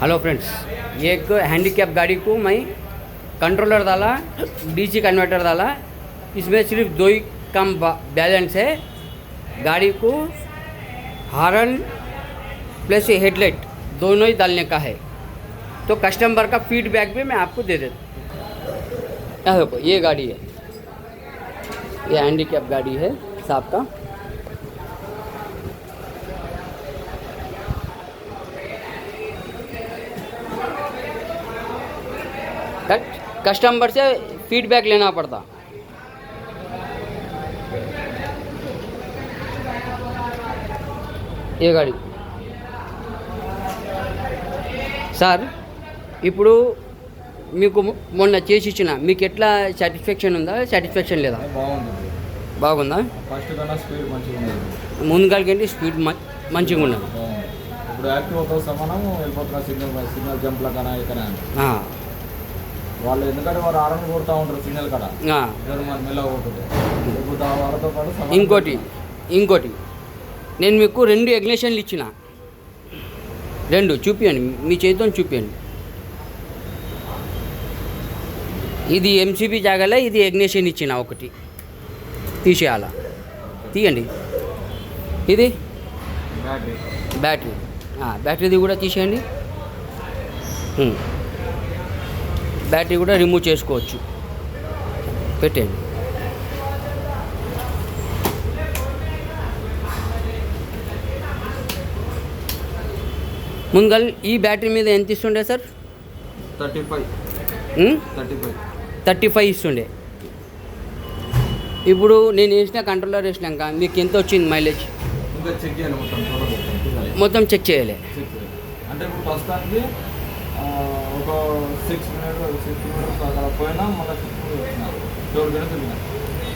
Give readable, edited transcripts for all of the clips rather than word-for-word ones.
Hello friends, ये एक handicap गाड़ी को मैं कंट्रोलर डाला, डीसी कन्वर्टर डाला। इसमें सिर्फ दो ही काम बैलेंस है। गाड़ी को हॉर्न प्लस हेडलाइट दोनों ही डालने का है। तो कस्टमर का फीडबैक भी मैं आपको दे देता हूँ। देखो ये गाड़ी है, ये हैंडीकैप गाड़ी है साहब का। कस्टमर से फीडबैक लेना पड़ता। ये गाड़ी సార్ ఇప్పుడు మీకు మొన్న చేసి ఇచ్చిన మీకు ఎట్లా సాటిస్ఫాక్షన్ ఉందా, సాటిస్ఫాక్షన్ లేదా? బాగుందా? ఫస్ట్ కన్నా స్పీడ్ మంచిగా ఉంది, ముందుగాలికంటే స్పీడ్ మంచిగా ఉన్నది. ఇప్పుడు యాక్టివ్తో సమానం వెళ్ళిపోతున్న సిగ్నల్ జంప్ల కన్నా ఇక్కడ వాళ్ళు ఎందుకంటే వారు ఆరని కొడుతూ ఉంటారు సిగ్నల్ కాడ మెల్లగా కొడుతుంది. ఇప్పుడు వాళ్ళతో పాటు ఇంకోటి నేను మీకు 2 ఎగ్నేషన్లు ఇచ్చిన, 2 చూపించండి, మీ చేతితో చూపించండి. ఇది ఎంసీబీ జాగాలో ఇది ఎగ్నేషన్ ఇచ్చిన, ఒకటి తీసేయాల, తీయండి. ఇది బ్యాటరీది కూడా తీసేయండి. బ్యాటరీ కూడా రిమూవ్ చేసుకోవచ్చు, పెట్టండి. ముందుగా ఈ బ్యాటరీ మీద ఎంత ఇస్తుండే సార్? 35 ఇస్తుండే. ఇప్పుడు నేను వేసిన కంట్రోలర్ వేసినాక మీకు ఎంత వచ్చింది మైలేజ్? మొత్తం చెక్ చేయాలి. అంటే ఇప్పుడు ప్రస్తుతానికి ఒక 6 కిలోమీటర్స్ పోయినా మళ్ళీ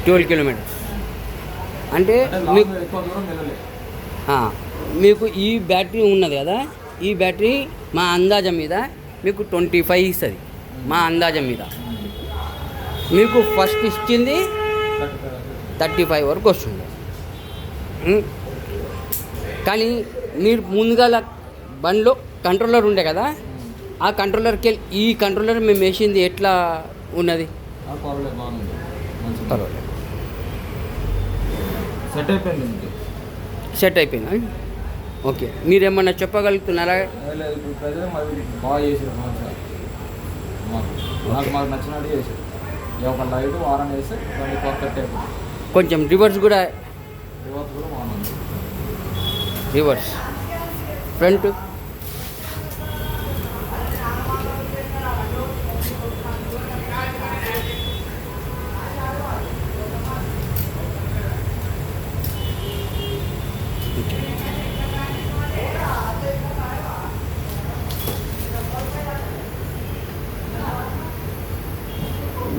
12 కిలోమీటర్స్ అంటే మీకు ఎక్కువ దూరం వెళ్ళలేదు. మీకు ఈ బ్యాటరీ ఉన్నది కదా, ఈ బ్యాటరీ మా అందాజం మీద మీకు 25 ఇస్తుంది. మా అందాజం మీద మీకు ఫస్ట్ ఇచ్చింది 35 వరకు వస్తుంది. కానీ మీరు ముందుగా బండిలో కంట్రోలర్ ఉండే కదా, ఆ కంట్రోలర్కి ఈ కంట్రోలర్ మేము వేసింది ఎట్లా ఉన్నది? పర్వాలేదు, సెట్ అయిపోయింది. ఓకే, మీరేమన్నా చెప్పగలుగుతున్నారా? బాగా చేసారు, మాకు నచ్చినట్టు చేసారు. ఒక లైట్ వారం వేస్తే దాన్ని పర్ఫెక్ట్ అయిపోయింది. కొంచెం రివర్స్ కూడా బాగుంది. రివర్స్ ఫ్రంట్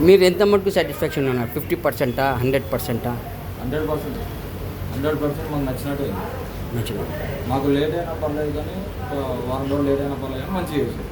మీరు ఎంత మటుకు సాటిస్ఫాక్షన్ ఉన్నారు? 50%, 100%? 100% మాకు నచ్చినట్టు. నచ్చిన మాకు లేట్ అయినా పర్లేదు, కానీ వారం రోజులు లేట్ అయినా పర్లేదు, కానీ మంచిగా చేసారు.